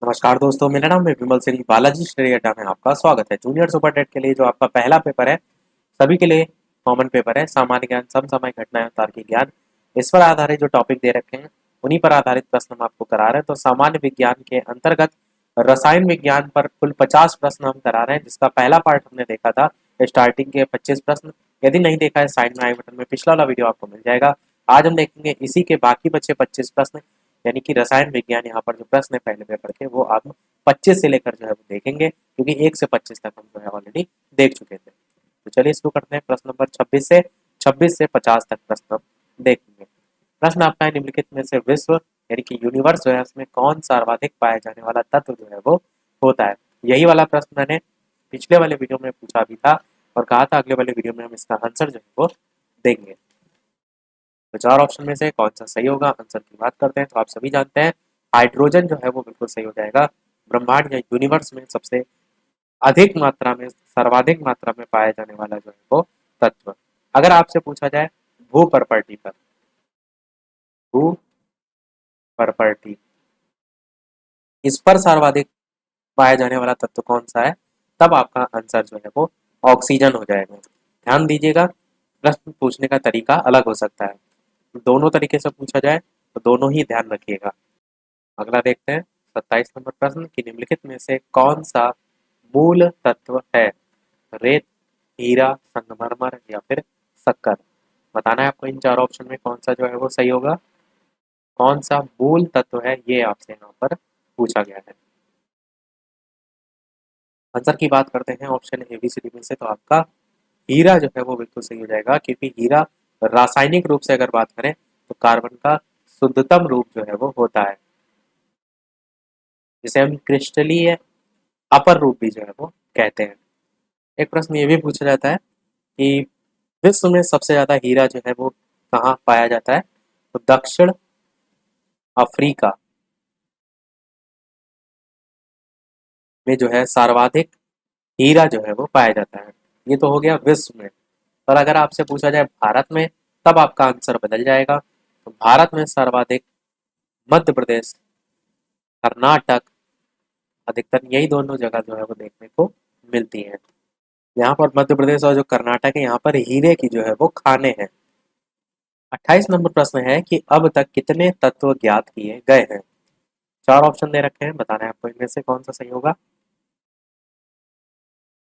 नमस्कार दोस्तों, मेरा नाम है विमल सिंह। बालाजी स्टडी अड्डा में आपका स्वागत है। जूनियर सुपर टेट के लिए जो आपका पहला पेपर है, सभी के लिए कॉमन पेपर है। सामान्य ज्ञान, समसामयिक घटनाएं और तार्किक ज्ञान, इस पर आधारित जो टॉपिक दे रखे हैं उन्हीं पर आधारित प्रश्न हम आपको करा रहे हैं। तो सामान्य विज्ञान के अंतर्गत रसायन विज्ञान पर कुल 50 प्रश्न हम करा रहे हैं, जिसका पहला पार्ट हमने देखा था स्टार्टिंग के 25 प्रश्न। यदि नहीं देखा है, साइड में आई बटन में पिछला वाला वीडियो आपको मिल जाएगा। आज हम देखेंगे इसी के बाकी बचे 25 प्रश्न, यानी कि रसायन विज्ञान। यहाँ पर जो प्रश्न है पहले पेपर के, वो आप 25 से लेकर जो है वो देखेंगे, क्योंकि 1 से 25 तक हम जो है ऑलरेडी देख चुके थे। तो चलिए शुरू करते हैं। प्रश्न नंबर 26 से 50 तक प्रश्न हम देखेंगे। प्रश्न आपका है, निम्नलिखित में से विश्व यानी कि यूनिवर्स जो है उसमें कौन सर्वाधिक पाया जाने वाला तत्व जो है वो होता है। यही वाला प्रश्न मैंने पिछले वाले वीडियो में पूछा भी था और कहा था अगले वाले वीडियो में हम इसका आंसर जो है वो देंगे। तो चार ऑप्शन में से कौन सा सही होगा, आंसर की बात करते हैं तो आप सभी जानते हैं हाइड्रोजन जो है वो बिल्कुल सही हो जाएगा। ब्रह्मांड या यूनिवर्स में सबसे अधिक मात्रा में, सर्वाधिक मात्रा में पाया जाने वाला जो है वो तत्व। अगर आपसे पूछा जाए भू प्रॉपर्टी पर, भू प्रॉपर्टी, इस पर सर्वाधिक पाया जाने वाला तत्व कौन सा है, तब आपका आंसर जो है वो ऑक्सीजन हो जाएगा। ध्यान दीजिएगा, प्रश्न पूछने का तरीका अलग हो सकता है। दोनों तरीके से पूछा जाए तो दोनों ही ध्यान रखिएगा। अगला देखते हैं 27 नंबर प्रश्न कि निम्नलिखित में से कौन सा मूल तत्व है। रेत, हीरा, संगमरमर या फिर शक्कर। बताना है आपको इन चार ऑप्शन में कौन सा जो है वो सही होगा। कौन सा मूल तत्व है, ये आपसे यहाँ पर पूछा गया है। आंसर की बात करते हैं option A B C D में से, तो आपका हीरा जो है वो बिल्कुल सही हो जाएगा, क्योंकि हीरा रासायनिक रूप से अगर बात करें तो कार्बन का शुद्धतम रूप जो है वो होता है, जिसे हम क्रिस्टलीय अपर रूप भी जो है वो कहते हैं। एक प्रश्न ये भी पूछा जाता है कि विश्व में सबसे ज्यादा हीरा जो है वो कहाँ पाया जाता है, तो दक्षिण अफ्रीका में जो है सर्वाधिक हीरा जो है वो पाया जाता है। ये तो हो गया विश्व में। पर अगर आपसे पूछा जाए भारत में, तब आपका आंसर बदल जाएगा। तो भारत में सर्वाधिक मध्य प्रदेश, कर्नाटक, अधिकतर यही दोनों जगह जो है वो देखने को मिलती है। यहाँ पर मध्य प्रदेश और जो कर्नाटक है, यहाँ पर हीरे की जो है वो खाने हैं। 28 नंबर प्रश्न है कि अब तक कितने तत्व ज्ञात किए गए हैं। चार ऑप्शन दे रखे हैं, बताना है आपको इनमें से कौन सा सही होगा।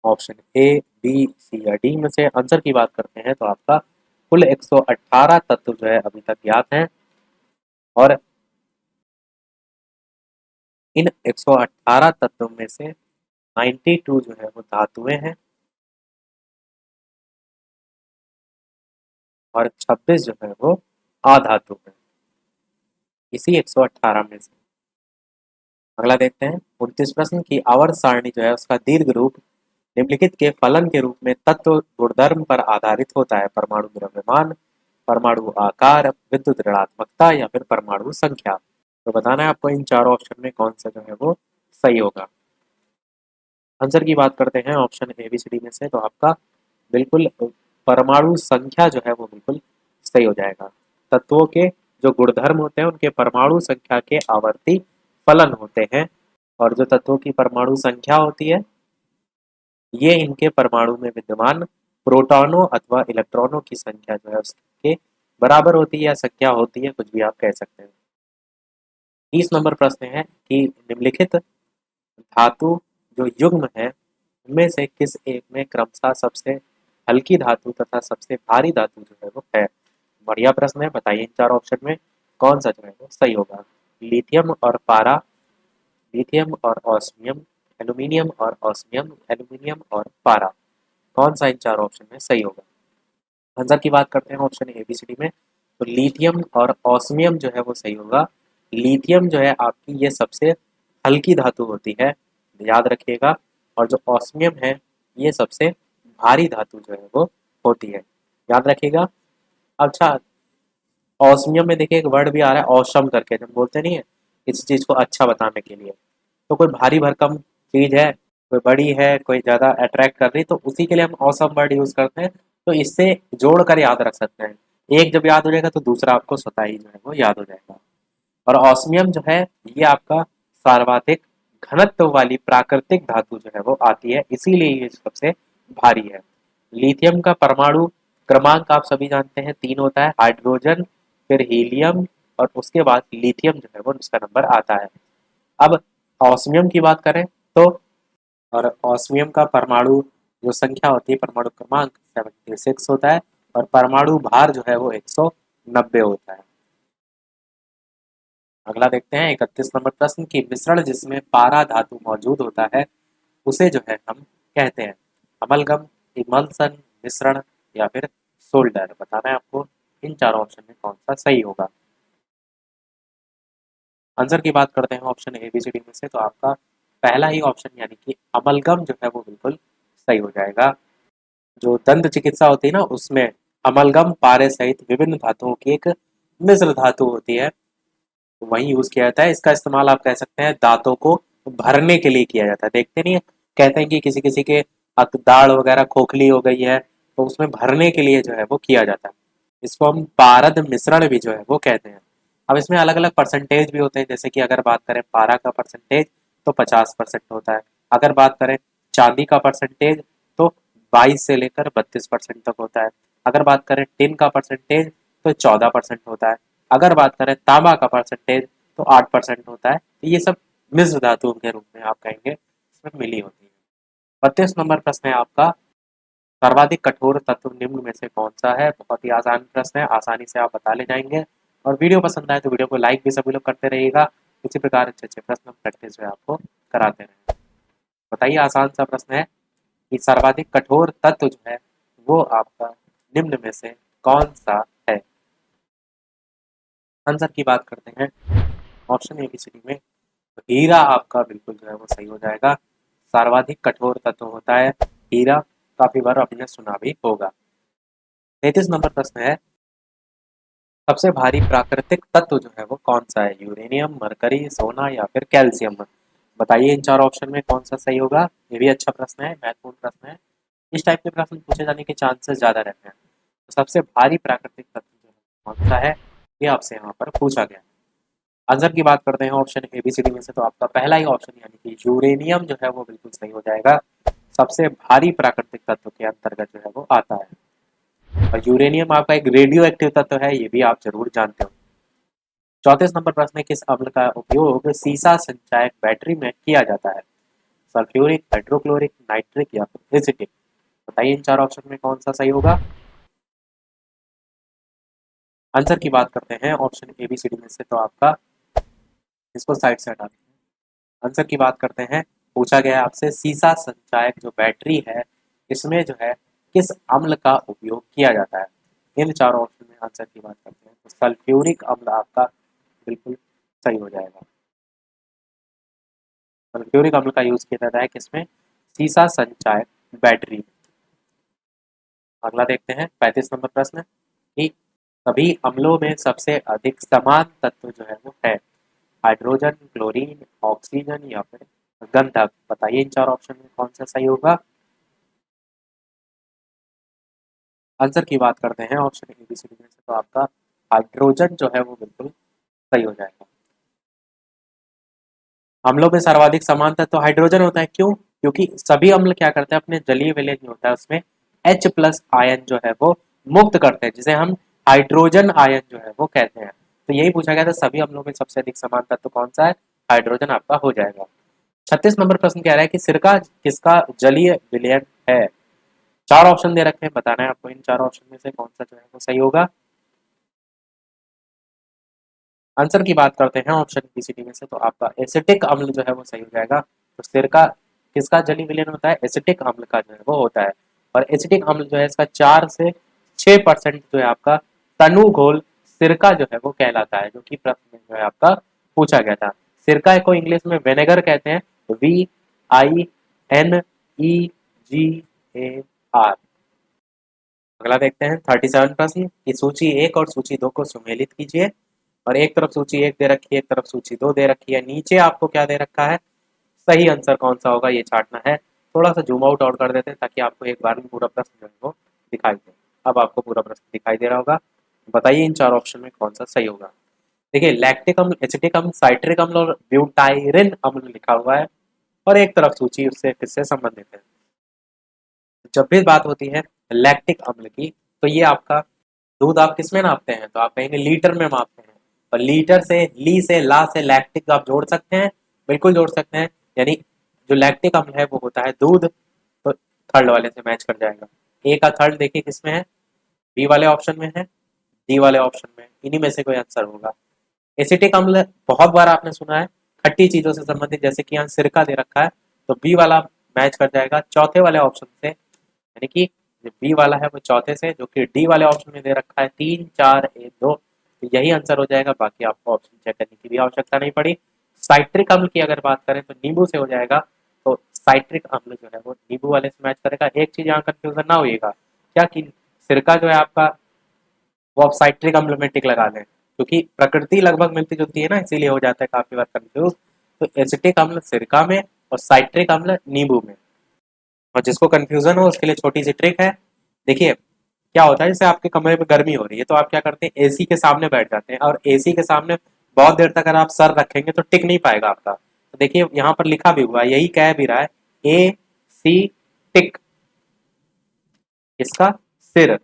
ऑप्शन ए, बी, सी या डी में से आंसर की बात करते हैं तो आपका कुल 118 तत्व जो है अभी तक ज्ञात हैं, और इन 118 तत्वों में से 92 जो है वो धातुएं हैं और 26 जो है वो अधातु हैं, इसी 118 में से। अगला देखते हैं 29 प्रश्न की आवर्त सारणी जो है उसका दीर्घ रूप निम्नलिखित के फलन के रूप में तत्व गुणधर्म पर आधारित होता है। परमाणु द्रव्यमान, परमाणु आकार, विद्युत ऋणात्मकता या फिर परमाणु संख्या। तो बताना है आपको इन चारों ऑप्शन में कौन सा जो है वो सही होगा। आंसर की बात करते हैं option A B C D में से, तो आपका बिल्कुल परमाणु संख्या जो है वो बिल्कुल सही हो जाएगा। तत्वों के जो गुणधर्म होते हैं उनके परमाणु संख्या के आवर्ती फलन होते हैं, और जो तत्वों की परमाणु संख्या होती है, ये इनके परमाणु में विद्यमान प्रोटॉनों अथवा इलेक्ट्रॉनों की संख्या जो है उसके बराबर होती है, या संख्या होती है, कुछ भी आप कह सकते हैं। 30 नंबर प्रश्न है कि निम्नलिखित धातु जो युग्म है उनमें से किस एक में क्रमशः सबसे हल्की धातु तथा सबसे भारी धातु जो है वो है। बढ़िया प्रश्न है, बताइए इन चार ऑप्शन में कौन सा जो है वो सही होगा। लिथियम और पारा, लिथियम और ऑस्मियम, एल्यूमिनियम और ऑस्मियम, एल्यूमिनियम और पारा। कौन सा इन चार ऑप्शन में सही होगा। आंसर की बात करते हैं option A B C D में, तो लिथियम और ऑस्मियम जो है वो सही होगा। लिथियम जो है आपकी ये सबसे हल्की धातु होती है, याद रखिएगा, और जो ऑस्मियम है ये सबसे भारी धातु जो है वो होती है, याद रखिएगा। अच्छा, ऑस्मियम में देखिए एक वर्ड भी आ रहा है औसम करके, जब बोलते नहीं है किसी चीज़ को अच्छा बताने के लिए, तो कोई भारी भरकम चीज़ है, कोई बड़ी है, कोई ज़्यादा अट्रैक्ट कर रही, तो उसी के लिए हम औसम वर्ड यूज़ करते हैं। तो इससे जोड़ कर याद रख सकते हैं। एक जब याद हो जाएगा तो दूसरा आपको स्वतः ही जो है वो याद हो जाएगा। और ऑस्मियम जो है ये आपका सर्वाधिक घनत्व वाली प्राकृतिक धातु जो है वो आती है, इसीलिए ये सबसे भारी है। लिथियम का परमाणु क्रमांक आप सभी जानते हैं 3 होता है, हाइड्रोजन, फिर हीलियम और उसके बाद लिथियम जो है वो उसका नंबर आता है। अब ऑस्मियम की बात करें तो, और ऑस्मियम का परमाणु जो संख्या होती है, परमाणु क्रमांक 76 होता है, और परमाणु भार जो है वो 190 होता है। अगला देखते हैं 31 नंबर प्रश्न की मिश्रण जिसमें पारा धातु मौजूद होता है उसे जो है हम कहते हैं अमलगम, इमल्सन, मिश्रण या फिर सोल्डर। बताना है आपको इन चारों ऑप्शन में कौन सा सही होगा। आंसर की बात करते हैं option A B C D में से, तो आपका पहला ही ऑप्शन यानी कि अमलगम जो है वो बिल्कुल सही हो जाएगा। जो दंत चिकित्सा होती है ना, उसमें अमलगम पारे सहित विभिन्न धातुओं की एक मिश्र धातु होती है, तो वही यूज किया जाता है। इसका इस्तेमाल आप कह सकते हैं दांतों को भरने के लिए किया जाता है। देखते नहीं है, कहते हैं कि किसी किसी के दाढ़ वगैरह खोखली हो गई है तो उसमें भरने के लिए जो है वो किया जाता है। इसको हम पारद मिश्रण भी जो है वो कहते हैं। अब इसमें अलग अलग परसेंटेज भी होते हैं, जैसे कि अगर बात करें पारा का परसेंटेज तो 50% होता है। अगर बात करें चांदी का परसेंटेज तो 22 से लेकर 32% तक होता है। अगर बात करें टिन का परसेंटेज तो 14% होता है। अगर बात करें तांबा का परसेंटेज तो 8% होता है। तो ये सब मिश्र धातुओं के रूप में आप कहेंगे इसमें मिली होती है। 32 नंबर प्रश्न है आपका, सर्वाधिक कठोर तत्व निम्न में से कौन सा है। बहुत ही आसान प्रश्न है, आसानी से आप बता ले जाएंगे। और वीडियो पसंद आए तो वीडियो को लाइक भी सभी लोग करते रहिएगा। इसी प्रकार अच्छे अच्छे प्रश्न प्रैक्टिस जो है आपको कराते रहें। बताइए, आसान सा प्रश्न है कि सर्वाधिक कठोर तत्व जो है वो आपका निम्न में से कौन सा है। आंसर की बात करते हैं option A B C D में, तो हीरा आपका बिल्कुल जो है वो सही हो जाएगा। सर्वाधिक कठोर तत्व होता है हीरा, काफी बार आपने सुना भी होगा। 33 नंबर प्रश्न है, सबसे भारी प्राकृतिक तत्व जो है वो कौन सा है। यूरेनियम, मरकरी, सोना या फिर कैल्शियम। बताइए इन चार ऑप्शन में कौन सा सही होगा। ये भी अच्छा प्रश्न है, महत्वपूर्ण प्रश्न है। इस टाइप के प्रश्न पूछे जाने के चांसेस ज्यादा रहते हैं। तो सबसे भारी प्राकृतिक तत्व जो है कौन सा है, ये आपसे यहाँ पर पूछा गया। आंसर की बात करते हैं option A B C D में से, तो आपका पहला ही ऑप्शन यानी कि यूरेनियम जो है वो बिल्कुल सही हो जाएगा। सबसे भारी प्राकृतिक तत्व के अंतर्गत जो है वो आता है। और यूरेनियम आपका एक रेडियो एक्टिव तत्व है, ये भी आप जरूर जानते हो। 34 नंबर प्रश्न है, किस अम्ल का उपयोग सीसा संचायक बैटरी में किया जाता है। सल्फ्यूरिक, हाइड्रोक्लोरिक, नाइट्रिक या फिर एसिटिक। बताइए इन चार ऑप्शन में कौन सा सही होगा। आंसर की बात करते हैं option A B C D में से, तो आपका इसको साइड से हटा दें। आंसर की बात करते हैं, पूछा गया है आपसे सीसा संचायक जो बैटरी है इसमें जो है किस अम्ल का उपयोग किया जाता है। इन चारों ऑप्शन में आंसर की बात करते हैं तो सल्फ्यूरिक अम्ल आपका बिल्कुल सही हो जाएगा। सल्फ्यूरिक अम्ल का यूज किया जाता है किसमें, सीसा संचायक बैटरी। अगला देखते हैं 35 नंबर प्रश्न कि सभी अम्लों में सबसे अधिक समान तत्व जो है वो है। हाइड्रोजन, क्लोरीन, ऑक्सीजन या फिर गंधक। बताइए इन चार ऑप्शन में कौन सा सही होगा। आंसर की बात करते हैं option A B C D में से, तो आपका हाइड्रोजन जो है वो बिल्कुल सही हो जाएगा। अम्लों में सर्वाधिक समानता तो हाइड्रोजन होता है, क्यों, क्योंकि सभी अम्ल क्या करते हैं अपने जलीय विलयन जो होता है उसमें H प्लस आयन जो है वो मुक्त करते हैं, जिसे हम हाइड्रोजन आयन जो है वो कहते हैं। तो यही पूछा गया था सभी अम्लों में सबसे अधिक समान तत्व कौन सा है, हाइड्रोजन आपका हो जाएगा। 36 नंबर प्रश्न कह रहा है कि सिरका किसका जलीय विलयन है। चार ऑप्शन दे रखे हैं, बताना है आपको इन चार ऑप्शन में से कौन सा जो है वो सही होगा। आंसर की बात करते हैं ऑप्शन बी सी डी में से, तो आपका एसिटिक अम्ल जो है वो सही हो जाएगा। तो सिरका किसका जलीय विलयन होता है, एसिटिक अम्ल का जो है वो होता है। और एसिटिक अम्ल जो है इसका 4 से 6% जो है आपका तनु घोल सिरका जो है वो कहलाता है, जो कि प्रश्न में जो है आपका पूछा गया था। सिरका को इंग्लिश में विनेगर कहते हैं, VINEGAR। अगला देखते हैं 37 प्रश्न की सूची 1 और सूची 2 को सुमेलित कीजिए। और एक तरफ सूची 1 दे रखी है, एक तरफ सूची 2 दे रखी है, नीचे आपको क्या दे रखा है, सही आंसर कौन सा होगा ये छांटना है। थोड़ा सा जूम आउट और कर देते हैं ताकि आपको एक बार में पूरा प्रश्न जो है वो दिखाई दे। अब आपको पूरा प्रश्न दिखाई दे रहा होगा। बताइए इन चार ऑप्शन में कौन सा सही होगा। देखिए लैक्टिक अम्ल, एसिटिक अम्ल, साइट्रिक अम्ल और ब्यूटाइरिन अम्ल लिखा हुआ है और एक तरफ सूची उससे किससे संबंधित है। जब भी बात होती है लैक्टिक अम्ल की, तो ये आपका दूध आप किसमें नापते हैं, तो आप कहेंगे लीटर में मापते हैं। और लीटर से ली से ला से लैक्टिक आप जोड़ सकते हैं, बिल्कुल जोड़ सकते हैं। यानी जो लैक्टिक अम्ल है वो होता है दूध, तो थर्ड वाले से मैच कर जाएगा। ए का थर्ड देखिए किसमें है, बी वाले ऑप्शन में है, डी वाले ऑप्शन में, इन्हीं में से कोई आंसर होगा। एसिटिक अम्ल बहुत बार आपने सुना है खट्टी चीजों से संबंधित, जैसे कि यहाँ सिरका दे रखा है, तो बी वाला मैच कर जाएगा चौथे वाले ऑप्शन से। यानी कि जो बी वाला है वो चौथे से, जो कि डी वाले ऑप्शन में दे रखा है 3 4 1 2, तो यही आंसर हो जाएगा। बाकी आपको ऑप्शन चेक करने की भी आवश्यकता नहीं पड़ी। साइट्रिक अम्ल की अगर बात करें तो नींबू से हो जाएगा, तो साइट्रिक अम्ल जो है वो नींबू वाले से मैच करेगा। एक चीज यहाँ कंफ्यूजन ना होइएगा क्या कि सिरका जो है आपका वो आप साइट्रिक अम्ल में टिक लगा दें, क्योंकि प्रकृति लगभग मिलती जुलती है ना, इसीलिए हो जाता है काफी बार कंफ्यूज। तो एसिटिक अम्ल सिरका में और साइट्रिक अम्ल नींबू में। और जिसको कंफ्यूजन हो उसके लिए छोटी सी ट्रिक है। देखिए क्या होता है, जैसे आपके कमरे में गर्मी हो रही है तो आप क्या करते हैं, एसी के सामने बैठ जाते हैं, और एसी के सामने बहुत देर तक अगर आप सर रखेंगे तो टिक नहीं पाएगा आपका। तो देखिए यहाँ पर लिखा भी हुआ है, यही कह भी रहा है, ए सी टिक, इसका सिर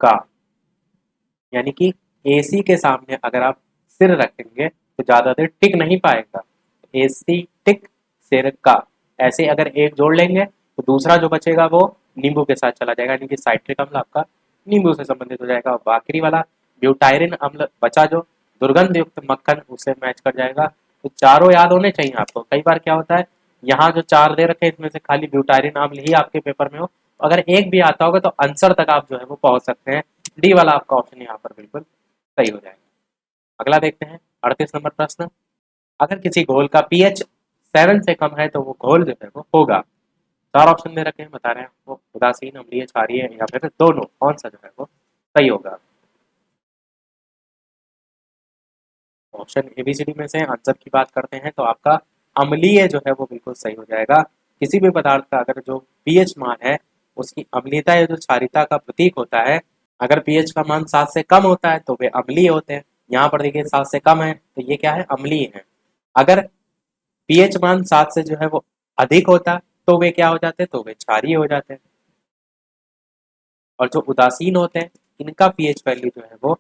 का, यानी कि एसी के सामने अगर आप सिर रखेंगे तो ज्यादा देर टिक नहीं पाएगा। एसी टिक सिर का, ऐसे अगर एक जोड़ लेंगे तो दूसरा जो बचेगा वो नींबू के साथ चला जाएगा, यानी कि साइट्रिक अम्ल आपका नींबू से संबंधित हो जाएगा। और आखिरी वाला ब्यूटायरिन अम्ल बचा जो दुर्गंध युक्त मक्खन, उससे मैच कर जाएगा। तो चारों याद होने चाहिए आपको। कई बार क्या होता है, यहाँ जो चार दे रखे हैं इसमें से खाली ब्यूटायरिन अम्ल ही आपके पेपर में हो, तो अगर एक भी आता होगा तो आंसर तक आप जो है वो पहुंच सकते हैं। डी वाला आपका ऑप्शन यहाँ पर बिल्कुल सही हो जाएगा। अगला देखते हैं 38 नंबर प्रश्न। अगर किसी घोल का पीएच 7 से कम है तो वो घोल जो है वो होगा, चार ऑप्शन दे रखे हैं, बता रहे हैं वो उदासीन, अम्लीय, क्षारीय या फिर दोनों, कौन सा जो है वो सही होगा। ऑप्शन एबीसीडी में से आंसर की बात करते हैं तो आपका अम्लीय जो है वो बिल्कुल सही हो जाएगा। किसी भी पदार्थ का अगर जो पीएच मान है उसकी अम्लीयता या जो क्षारीयता का प्रतीक होता है, अगर पीएच का मान 7 से कम होता है तो वे अम्लीय होते हैं। यहाँ पर देखिए 7 से कम है तो ये क्या है, अम्लीय है। अगर पीएच मान 7 से जो है वो अधिक होता तो वे क्या हो जाते हैं, तो वे क्षारीय हो जाते हैं। और जो उदासीन होते हैं इनका पीएच वैल्यू जो है वो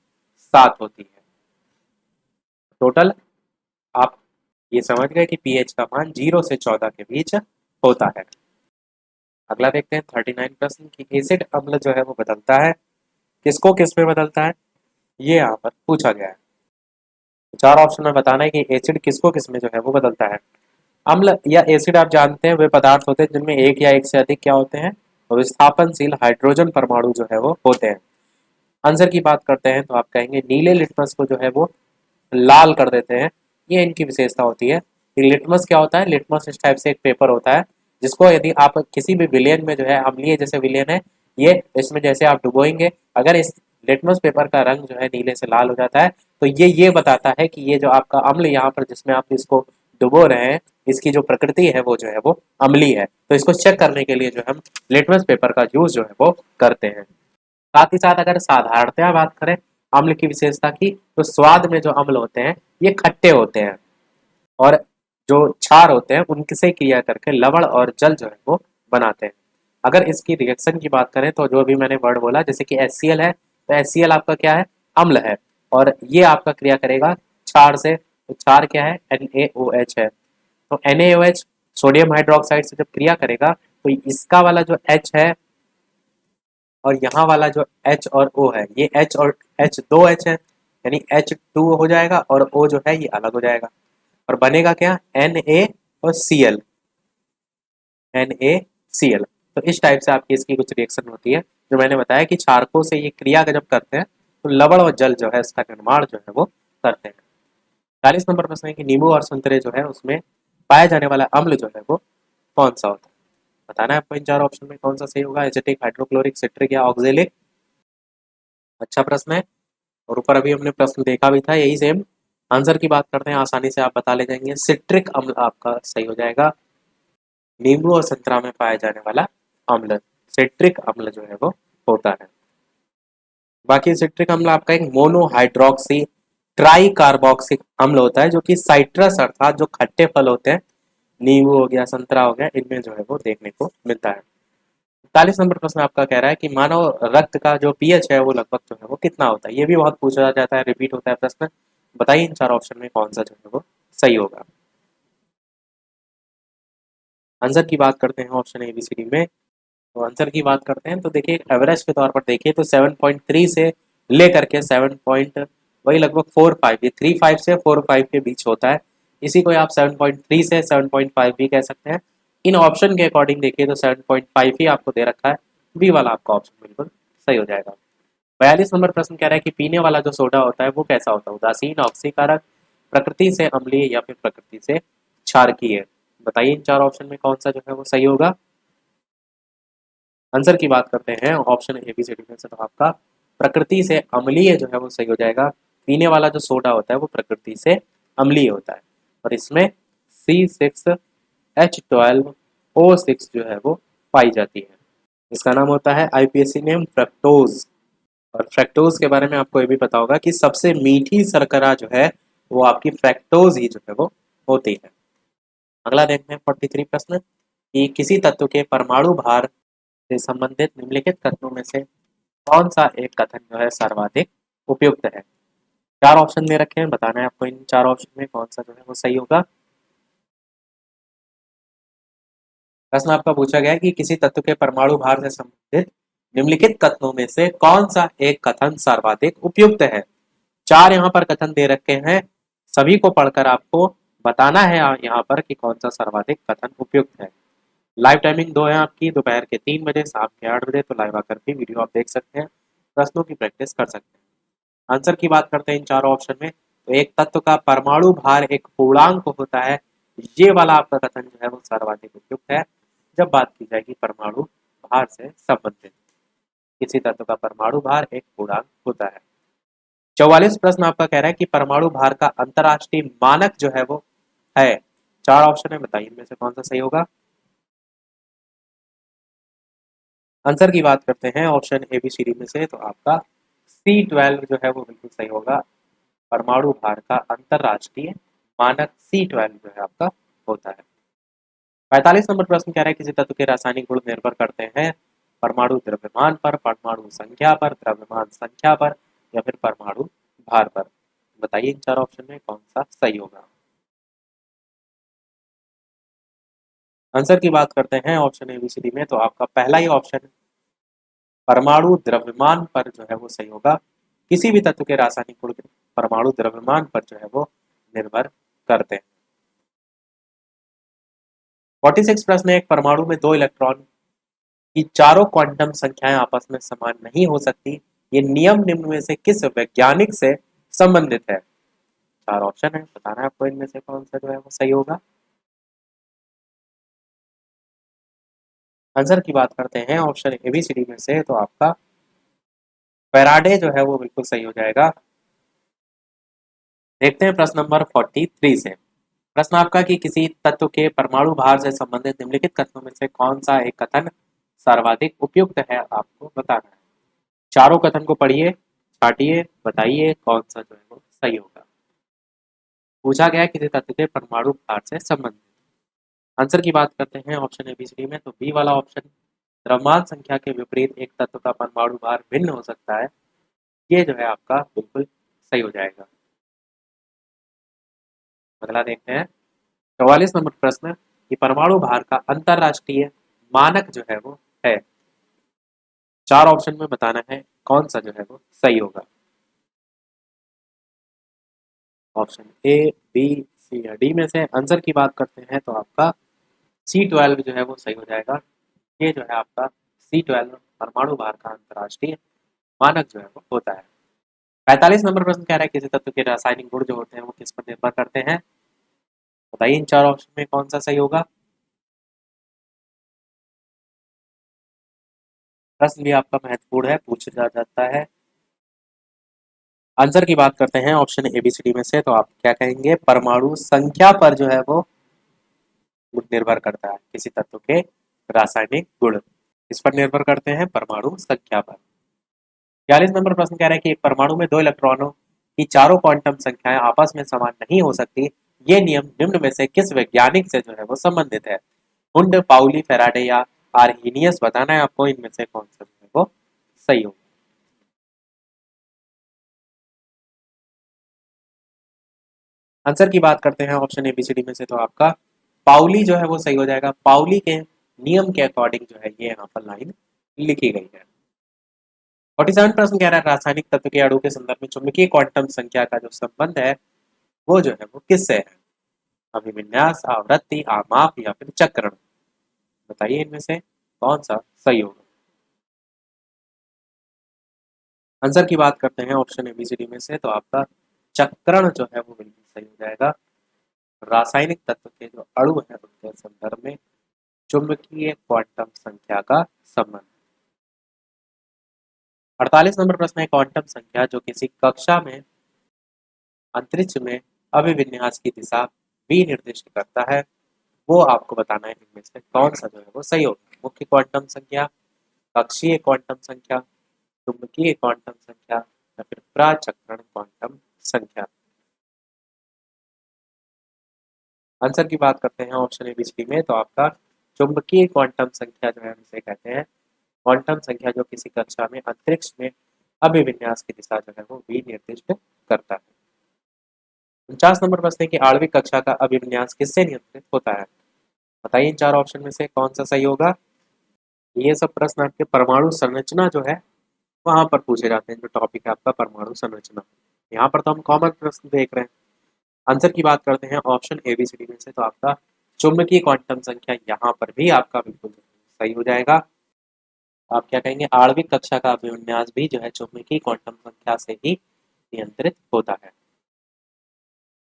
7 होती है। टोटल आप ये समझ गए कि पीएच का मान 0 से 14 के बीच होता है। अगला देखते हैं 39 प्रश्न की एसिड अम्ल जो है वो बदलता है, किसको किस में बदलता है, ये यहाँ पर पूछा गया है। चार ऑप्शन में बताना है कि एसिड किसको किस में जो है वो बदलता है। अम्ल या एसिड आप जानते हैं वे पदार्थ होते हैं जिनमें एक या एक से अधिक क्या होते हैं, विस्थापनशील हाइड्रोजन परमाणु जो है वो होते हैं। आंसर की बात करते हैं तो आप कहेंगे नीले लिटमस को जो है वो लाल कर देते हैं, ये इनकी विशेषता होती है। लिटमस क्या होता है, लिटमस इस टाइप से एक पेपर होता है जिसको यदि आप किसी भी विलेन में जो है, अम्लीय जैसे विलेन है ये, इसमें जैसे आप डुबोएंगे, अगर इस लिटमस पेपर का रंग जो है नीले से लाल हो जाता है तो ये बताता है कि ये जो आपका अम्ल यहाँ पर जिसमें आप इसको डुबो रहे हैं, इसकी जो प्रकृति है वो जो है वो अम्लीय है। तो इसको चेक करने के लिए जो हम लिटमस पेपर का यूज जो है वो करते हैं। साथ ही साथ अगर साधारणतया बात करें अम्ल की विशेषता की, तो स्वाद में जो अम्ल होते हैं ये खट्टे होते हैं, और जो क्षार होते हैं उनसे क्रिया करके लवण और जल जो है वो बनाते हैं। अगर इसकी रिएक्शन की बात करें तो जो भी मैंने वर्ड बोला, जैसे कि HCl है तो HCl आपका क्या है, अम्ल है, और ये आपका क्रिया करेगा क्षार से, तो क्षार क्या है, NaOH है। तो NaOH सोडियम हाइड्रोक्साइड से जब क्रिया करेगा तो इसका वाला जो H है और यहाँ वाला जो H और O है, ये H और H दो H है, यानी H2 हो जाएगा और O जो है ये अलग हो जाएगा, और बनेगा क्या, Na और Cl, NaCl। तो इस टाइप से आपकी इसकी कुछ रिएक्शन होती है, जो मैंने बताया कि क्षारकों से ये क्रिया जब करते हैं तो लवण और जल जो है इसका निर्माण जो है वो करते हैं। 40 नंबर प्रश्न है कि नींबू और संतरे जो है उसमें पाया जाने वाला अम्ल जो है वो कौन सा होता है। बताना है आपको इन चार ऑप्शन में कौन सा सही होगा, एसिटिक, हाइड्रोक्लोरिक, सिट्रिक या ऑक्जेलिक। अच्छा प्रश्न है, और ऊपर अभी हमने प्रश्न देखा भी था यही सेम। आंसर की बात करते हैं, आसानी से आप बता ले जाएंगे, सिट्रिक अम्ल आपका सही हो जाएगा। नींबू और संतरा में पाया जाने वाला अम्ल सिट्रिक अम्ल जो है वो होता है। बाकी सिट्रिक अम्ल आपका एक मोनोहाइड्रोक्सी ट्राई कार्बोक्सिक अम्ल होता है, जो कि साइट्रस अर्थात जो खट्टे फल होते हैं, नींबू हो गया, संतरा हो गया, इनमें जो है वो देखने को मिलता है। 41 नंबर प्रश्न आपका कह रहा है कि मानव रक्त का जो पीएच है वो लगभग जो है वो कितना होता है। ये भी बहुत पूछा जाता है, रिपीट होता है प्रश्न। बताइए इन चार ऑप्शन में कौन सा जो है वो सही होगा। आंसर की बात करते हैं option A B C D में। तो आंसर की बात करते हैं तो देखिए एवरेज के तौर पर देखिए तो 7.3 से लेकर के 7 पॉइंट वही लगभग 4.5, ये 3.5 से 4.5 के बीच होता है। इसी को आप 7.3 से 7.5 भी कह सकते हैं। इन ऑप्शन के अकॉर्डिंग देखिए तो 7.5 ही आपको दे रखा है। बी वाला आपका ऑप्शन बिल्कुल सही हो जाएगा। 42 नंबर प्रश्न कह रहा है कि पीने वाला जो सोडा होता है वो कैसा होता है। उदासीन, ऑक्सीकारक, प्रकृति से अम्लीय या फिर प्रकृति से क्षारकीय। बताइए इन चार ऑप्शन में कौन सा जो है वो सही होगा। आंसर की बात करते हैं option A B C D में से तो आपका प्रकृति से अम्लीय जो है वो सही हो जाएगा। पीने वाला जो सोडा होता है वो प्रकृति से अम्लीय होता है और इसमें C6H12O6 जो है वो पाई जाती है। इसका नाम होता है आईपीएससी नेम फ्रक्टोज। और फ्रक्टोज के बारे में आपको ये भी पता होगा कि सबसे मीठी शर्करा जो है वो आपकी फ्रक्टोज ही जो है वो होती है। अगला देखते हैं 43 प्रश्न कि किसी तत्व के परमाणु भार से संबंधित निम्नलिखित कथनों में से कौन सा एक कथन जो है सर्वाधिक उपयुक्त है। चार ऑप्शन दे रखे हैं, बताना है आपको इन चार ऑप्शन में कौन सा जो है वो सही होगा। प्रश्न आपका पूछा गया है कि किसी तत्व के परमाणु भार से संबंधित निम्नलिखित कथनों में से कौन सा एक कथन सर्वाधिक उपयुक्त है। चार यहाँ पर कथन दे रखे हैं, सभी को पढ़कर आपको बताना है यहाँ पर कि कौन सा सर्वाधिक कथन उपयुक्त है। लाइव टाइमिंग दो है आपकी, दोपहर के 3 बजे, शाम के 8 बजे। तो लाइव आकर के वीडियो आप देख सकते हैं, प्रश्नों की प्रैक्टिस कर सकते हैं। आंसर की बात करते हैं इन चारों ऑप्शन में तो एक तत्व का परमाणु भार एक पूर्णांक होता है, ये वाला आपका कथन जो है वो सर्वाधिक उपयुक्त है जब बात की जाएगी परमाणु भार से संबंधित। किसी तत्व का परमाणु भार एक पूर्णांक होता है। 44 प्रश्न आपका कह रहा है कि परमाणु भार का अंतरराष्ट्रीय मानक जो है वो है। चार ऑप्शन है, बताइए इनमें से कौन सा सही होगा। आंसर की बात करते हैं option A B C D में से तो आपका C12 जो है वो बिल्कुल सही होगा। परमाणु भार का अंतरराष्ट्रीय मानक C12 जो है आपका होता है। 45 नंबर प्रश्न कह रहा है किसी तत्व के रासायनिक गुण निर्भर करते हैं परमाणु द्रव्यमान पर, परमाणु संख्या पर, द्रव्यमान संख्या पर या फिर परमाणु भार पर। बताइए इन चार ऑप्शन में कौन सा सही होगा। आंसर की बात करते हैं option A B C D में तो आपका पहला ही ऑप्शन परमाणु द्रव्यमान पर जो है वो सही होगा। किसी भी तत्व के रासायनिक गुण परमाणु द्रव्यमान पर जो है वो निर्भर करते हैं। 46 प्रश्न है, एक परमाणु में दो इलेक्ट्रॉन की चारों क्वांटम संख्याएं आपस में समान नहीं हो सकती, ये नियम निम्न में से किस वैज्ञानिक से संबंधित है। चार ऑप्शन है, बताना है आपको इनमें से कौन सा जो है वो सही होगा। आंसर की बात करते हैं option A B C D में से तो आपका फैराडे जो है वो बिल्कुल सही हो जाएगा। देखते हैं प्रश्न नंबर 43 से। प्रश्न आपका कि किसी तत्व के परमाणु भार से संबंधित निम्नलिखित कथनों में से कौन सा एक कथन सर्वाधिक उपयुक्त है, आपको बताना है। चारों कथन को पढ़िए, छाटिए, बताइए कौन सा जो है वो सही होगा। पूछा गया है किसी तत्व के परमाणु भार से संबंधित। आंसर की बात करते हैं option A B C D में तो बी वाला ऑप्शन, द्रव्यमान संख्या के विपरीत एक तत्व का परमाणु भार भिन्न हो सकता है, ये जो है आपका बिल्कुल सही हो जाएगा। अगला देखते हैं 44 नंबर प्रश्न कि परमाणु भार का अंतरराष्ट्रीय मानक जो है वो है। चार ऑप्शन में बताना है कौन सा जो है वो सही होगा। ऑप्शन ए, बी, सी या डी में से आंसर की बात करते हैं तो आपका C12 जो है वो सही हो जाएगा। ये जो है आपका C12 परमाणु भार का अंतरराष्ट्रीय मानक जो है वो होता है। 45 नंबर प्रश्न कह रहा है किसी तत्व के रासायनिक गुण जो होते हैं वो किस पर निर्भर करते हैं। बताइए इन चार ऑप्शन में कौन सा सही होगा। प्रश्न भी आपका महत्वपूर्ण है, पूछा जाता है। आंसर की बात करते हैं option A B C D में से तो आप क्या कहेंगे, परमाणु संख्या पर जो है वो निर्भर करता है। किसी तत्व के रासायनिक गुण इस पर निर्भर करते हैं, परमाणु संख्या पर। 42 नंबर प्रश्न कह रहा है कि एक परमाणु में दो इलेक्ट्रॉनों कि चारों क्वांटम संख्याएं आपस में समान नहीं हो सकती, ये नियम निम्न में से किस वैज्ञानिक से जो है वो संबंधित है? हुंड, पाउली, फेराडे या आर्हीनियस बताना है आपको, इनमें से कौन सा जो है वो सही होगा। आंसर की बात करते हैं ऑप्शन एबीसीडी में से, तो आपका पाउली जो है वो सही हो जाएगा। पाउली के नियम के अकॉर्डिंग जो है ये यहाँ पर लाइन लिखी गई है। 47 प्रश्न कह रहा है रासायनिक तत्व के अणु के संदर्भ में चुंबकीय क्वांटम संख्या का जो संबंध है वो जो है वो किससे है? अभिविन्यास, आवृत्ति, आमाप या फिर चक्रण, बताइए इनमें से कौन सा सही होगा। आंसर की बात करते हैं ऑप्शन एबीसीडी में से, तो आपका चक्रण जो है वो बिल्कुल सही हो जाएगा। रासायनिक तत्व के जो अणु है उनके संदर्भ में चुंबकीय क्वांटम संख्या का संबंध। 48 नंबर प्रश्न है क्वांटम संख्या जो किसी कक्षा में अंतरिक्ष में अभिविन्यास की दिशा भी निर्दिष्ट करता है, वो आपको बताना है इनमें से कौन सा जो है वो सही होगा। मुख्य क्वांटम संख्या, कक्षीय क्वांटम संख्या, चुंबकीय क्वांटम संख्या या फिर प्राचक्रण क्वांटम संख्या। आंसर की बात करते हैं ऑप्शन ए बी में, तो आपका चुंबकीय क्वांटम संख्या जो है हम इसे कहते हैं क्वांटम संख्या जो किसी कक्षा में अंतरिक्ष में अभिविन्यास की दिशा जो है वो भी निर्दिष्ट करता है। 49 नंबर प्रश्न है कि आणविक कक्षा का अभिविन्यास किससे नियंत्रित होता है? बताइए इन चार ऑप्शन में से कौन सा सही होगा। ये सब प्रश्न आपके परमाणु संरचना जो है वहां पर पूछे जाते हैं, जो टॉपिक है आपका परमाणु संरचना। यहाँ पर तो हम कॉमन प्रश्न देख रहे हैं। आंसर की बात करते हैं option A B C D में से, तो आपका चुंबकीय क्वांटम संख्या यहाँ पर भी आपका बिल्कुल सही हो जाएगा। आप क्या कहेंगे, आणविक कक्षा का अभिविन्यास भी जो है चुंबकीय क्वांटम संख्या से ही नियंत्रित होता है।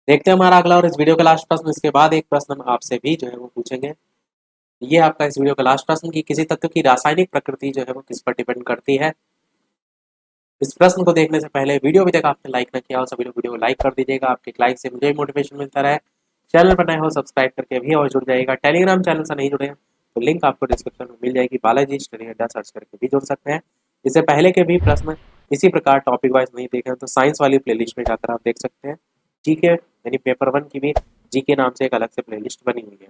देखते हैं हमारा अगला और इस वीडियो का लास्ट प्रश्न, इसके बाद एक प्रश्न हम आपसे भी जो है वो पूछेंगे। ये आपका इस वीडियो का लास्ट प्रश्न कि किसी तत्व की रासायनिक प्रकृति जो है वो किस पर डिपेंड करती है। इस प्रश्न को देखने से पहले वीडियो अभी तक आपने लाइक ना किया हो, सभी लोग वीडियो को लाइक कर दीजिएगा। आपके लाइक से मुझे भी मोटिवेशन मिलता रहे। चैनल पर नए हो सब्सक्राइब करके भी और जुड़ जाएगा। टेलीग्राम चैनल से नहीं जुड़े हैं तो लिंक आपको डिस्क्रिप्शन में मिल जाएगी, बालाजी स्टडी अड्डा सर्च करके भी जुड़ सकते हैं। इससे पहले के भी प्रश्न इसी प्रकार टॉपिक वाइज नहीं देखे हैं तो साइंस वाली प्लेलिस्ट में जाकर आप देख सकते हैं। जीके यानी पेपर 1 की भी जीके नाम से एक अलग से प्लेलिस्ट बनी हुई है।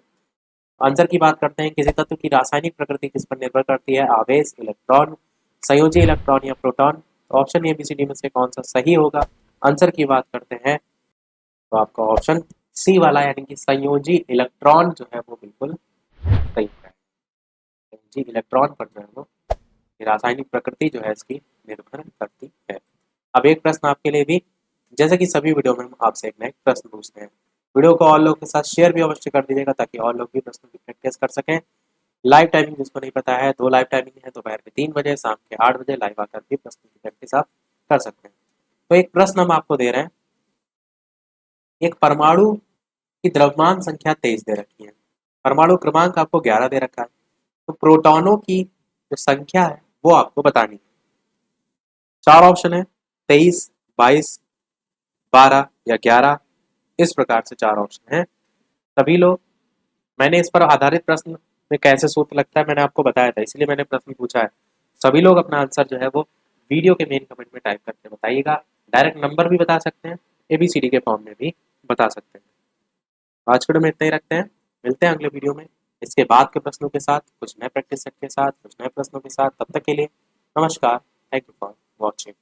आंसर की बात करते हैं किसी तत्व की रासायनिक प्रकृति किस पर निर्भर करती है? आवेश, इलेक्ट्रॉन, संयोजी इलेक्ट्रॉन या प्रोटॉन। तो option A B C D में से कौन सा सही होगा। आंसर की बात करते हैं तो आपका ऑप्शन सी वाला यानी कि संयोजी इलेक्ट्रॉन जो है वो बिल्कुल सही है। संयोजी इलेक्ट्रॉन पर जो है वो रासायनिक प्रकृति जो है इसकी निर्भर करती है। अब एक प्रश्न आपके लिए भी, जैसे कि सभी वीडियो में हम आपसे एक नए प्रश्न पूछते हैं, वीडियो को और लोगों के साथ शेयर भी अवश्य कर दीजिएगा ताकि और लोग भी प्रश्न की प्रैक्टिस कर सकें। लाइव टाइमिंग जिसको नहीं पता है, 2 लाइव टाइमिंग है, दोपहर के 3 बजे, शाम के 8 बजे लाइव आकर भी प्रश्न की प्रैक्टिस आप कर सकते हैं। तो एक प्रश्न हम आपको दे रहे हैं, एक परमाणु की द्रव्यमान संख्या 23 दे रखी है, परमाणु क्रमांक आपको 11 दे रखा है, तो प्रोटॉनों की जो संख्या है वो आपको बतानी है। 4 ऑप्शन है, 23, 22, 12 या 11, इस प्रकार से 4 ऑप्शन है। सभी लोग, मैंने इस पर आधारित प्रश्न में कैसे सूत्र लगता है मैंने आपको बताया था, इसलिए मैंने प्रश्न पूछा है। सभी लोग अपना आंसर जो है वो वीडियो के मेन कमेंट में टाइप करके बताइएगा। डायरेक्ट नंबर भी बता सकते हैं, एबीसीडी के फॉर्म में भी बता सकते हैं। आज के वीडियो में इतना ही रखते हैं, मिलते हैं अगले वीडियो में इसके बाद के प्रश्नों के साथ, कुछ नए प्रैक्टिस सेट के साथ, कुछ नए प्रश्नों के साथ। तब तक के लिए नमस्कार, थैंक यू फॉर वॉचिंग।